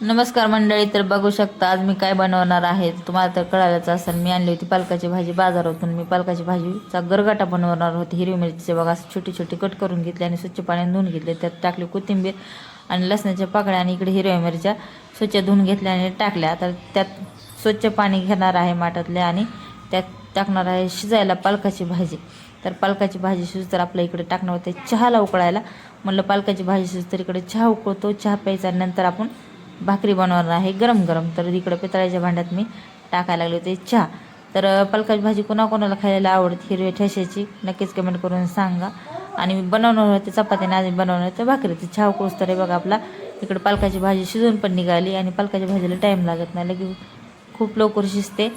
नमस्कार मंडळी. तर बघू शकता आज मी काय बनवणार आहे. तुम्हाला तर कळालंच असेल. मी आणली होती पालकाची भाजी बाजारातून. मी पालकाची भाजीचा गरगाटा बनवणार होते. हिरवी मिरचीचे बघा छोटी छोटी कट करून घेतले आणि स्वच्छ पाण्याने धुवून घेतले. त्यात टाकली कोथिंबीर आणि लसणाच्या पाकळ्या आणि इकडे हिरव्या मिरच्या स्वच्छ धुवून घेतल्या आणि टाकल्या. तर त्यात स्वच्छ पाणी घेणार आहे माठातले आणि त्यात टाकणार आहे शिजायला पालकाची भाजी. तर पालकाची भाजी शिज तर आपल्या इकडे टाकणार होते चहाला उकळायला. म्हणलं पालकाची भाजी शिज तर इकडे चहा उकळतो. चहा प्यायचा नंतर आपण भाकरी बनवणार आहे गरम गरम. तर इकडे पितळाच्या भांड्यात मी टाकायला लागले होते चहा. तर पालकाची भाजी कोणाकोणाला खायला आवडते हिरव्या ठेशाची नक्कीच कमेंट करून सांगा. आणि मी बनवणार होते चपात्याने आज बनवणार होते भाकरीचे. चहा उकळूस तर बघा आपला इकडे पालकाची भाजी शिजून पण निघाली आणि पालकाच्या भाजीला टाईम लागत नाही, लगेच खूप लवकर शिजते.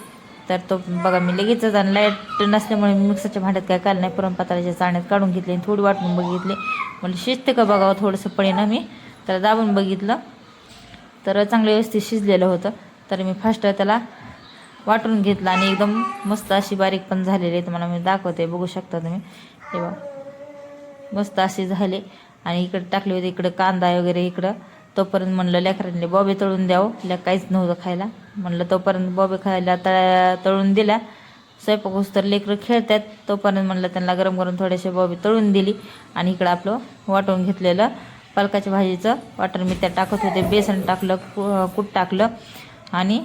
तर तो बघा मी लगेचच आणि लाईट नसल्यामुळे मी मिक्सरच्या भांड्यात काय काल नाही पुरण पातळाच्या चाळण्यात काढून घेतले आणि थोडी वाटून बघितले. म्हणजे शिजते का बघावं थोडंसं पळीनं मी तर दाबून बघितलं तर चांगलं व्यवस्थित शिजलेलं होतं. तर मी फास्ट त्याला वाटून घेतलं आणि एकदम मस्त अशी बारीक पण झालेली आहे. तुम्हाला मी दाखवते, बघू शकता तुम्ही. हे बघा मस्त असे झाले. आणि इकडे टाकले होते इकडं कांदा वगैरे इकडं. तोपर्यंत म्हणलं लेकरांनी बॉबे तळून द्यावं. काहीच नव्हतं खायला. म्हणलं तोपर्यंत बॉबे खायला तळून दिल्या. स्वयंपाक होस तर लेकरं खेळतात तोपर्यंत म्हणलं त्यांना गरम गरम थोडेसे बॉबे तळून दिली. आणि इकडं आपलं वाटून घेतलेलं पालकाच्या भाजीचं वाटण मी त्यात टाकत होते. बेसन टाकलं, कूट टाकलं आणि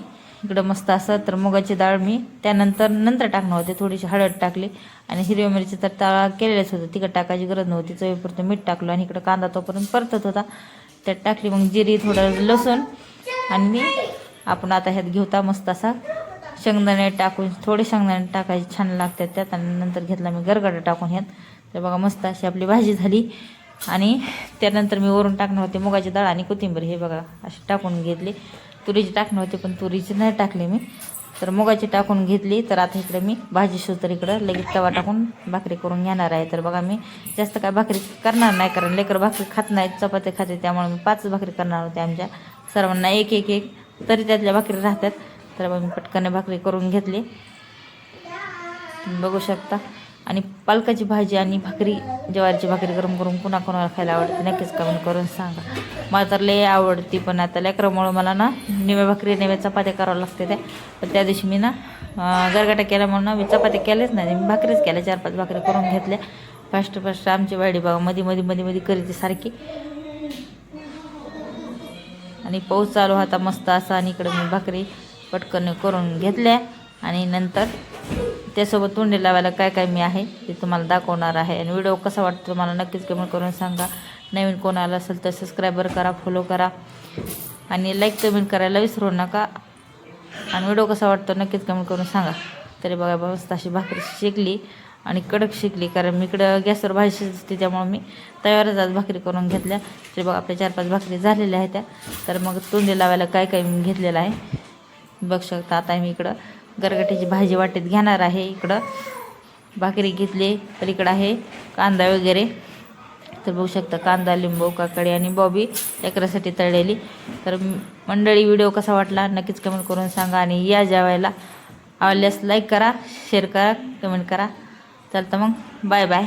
इकडं मस्त असं. तर मुगाची डाळ मी नंतर टाकणार होते. थोडीशी हळद टाकली आणि हिरव्या मिरची तर केलेलंच होतं, तिखट टाकायची गरज नव्हती. चवीपुरतं मीठ टाकलं आणि इकडं कांदा तोपर्यंत परतत होता त्यात टाकली मग जिरी, थोडं लसूण आणि आपण आता ह्यात घेऊता मस्त असा शेंगदाणे टाकून, थोडे शेंगदाणे टाकायचे छान लागतात त्यात. आणि नंतर घेतला मी गरगडा टाकून ह्यात. तर बघा मस्त अशी आपली भाजी झाली. आणि त्यानंतर मी वरून टाकणार होते मुगाची डाळ आणि कोथिंबीर. हे बघा अशी टाकून घेतली. तुरीची टाकणार होते पण तुरीची नाही टाकली मी, तर मुगाची टाकून घेतली. तर आता इकडे मी भाजी शिजतर इकडं लगेच तवा टाकून भाकरी करून घेणार आहे. तर बघा मी जास्त काय भाकरी करणार नाही, कारण लेकर भाकरी खात नाहीत, चपाती खाते. त्यामुळे मी 5 भाकरी करणार होते. आमच्या सर्वांना एक एक एक तरी त्यातल्या भाकरी राहतात. तर बघा मी पटकन भाकरी करून घेतली, बघू शकता. आणि पालकाची भाजी आणि भाकरी, ज्वारीची भाकरी गरम करून कोणाकोणाला खायला आवडते नक्कीच कमेंट करून सांगा. मला तर लय आवडती. पण आता लेकरामुळं मला ना निव्या भाकरी निव्या चपात्या करावं लागते त्या. पण त्या दिवशी मी ना गरगाटा केल्यामुळे ना मी चपात्या केल्याच नाही, मी भाकरीच केल्या. 4-5 भाकरी करून घेतल्या फास्ट. आमची वाडी बघा मध्ये करीते सारखी. आणि पाऊस चालू होता मस्त असा. आणि इकडे मी भाकरी पटकन करून घेतल्या आणि नंतर त्यासोबत तोंडी लावायला काय काय मी आहे ते तुम्हाला दाखवणार आहे. आणि व्हिडिओ कसा वाटतो तुम्हाला नक्कीच कमेंट करून सांगा. नवीन कोणाला असेल तर सबस्क्राईबर करा, फॉलो करा आणि लाईक कमेंट करायला विसरू नका. आणि व्हिडिओ कसा वाटतो नक्कीच कमेंट करून सांगा. तरी बघा मस्त अशी भाकरी शेकली आणि कडक शेकली, कारण मी इकडं गॅसवर भाजी शिजते त्यामुळे मी तव्यावरच आज भाकरी करून घेतल्या. तरी बघा आपल्या 4-5 भाकरी झालेल्या आहेत त्या. तर मग तोंडी लावायला काय काय मी घेतलेलं आहे बघू शकता. आता मी इकडं गरगट्याची भाजी वाटेत घेणार आहे. इकडं भाकरी घेतली. तर इकडं आहे कांदा वगैरे. तर बघू शकता कांदा, लिंबू, काकडी आणि बॉबी लेकरासाठी तळलेली. तर मंडळी व्हिडिओ कसा वाटला नक्कीच कमेंट करून सांगा. आणि या जेवायला आवडल्यास लाईक करा, शेअर करा, कमेंट करा. चालतं मग बाय बाय.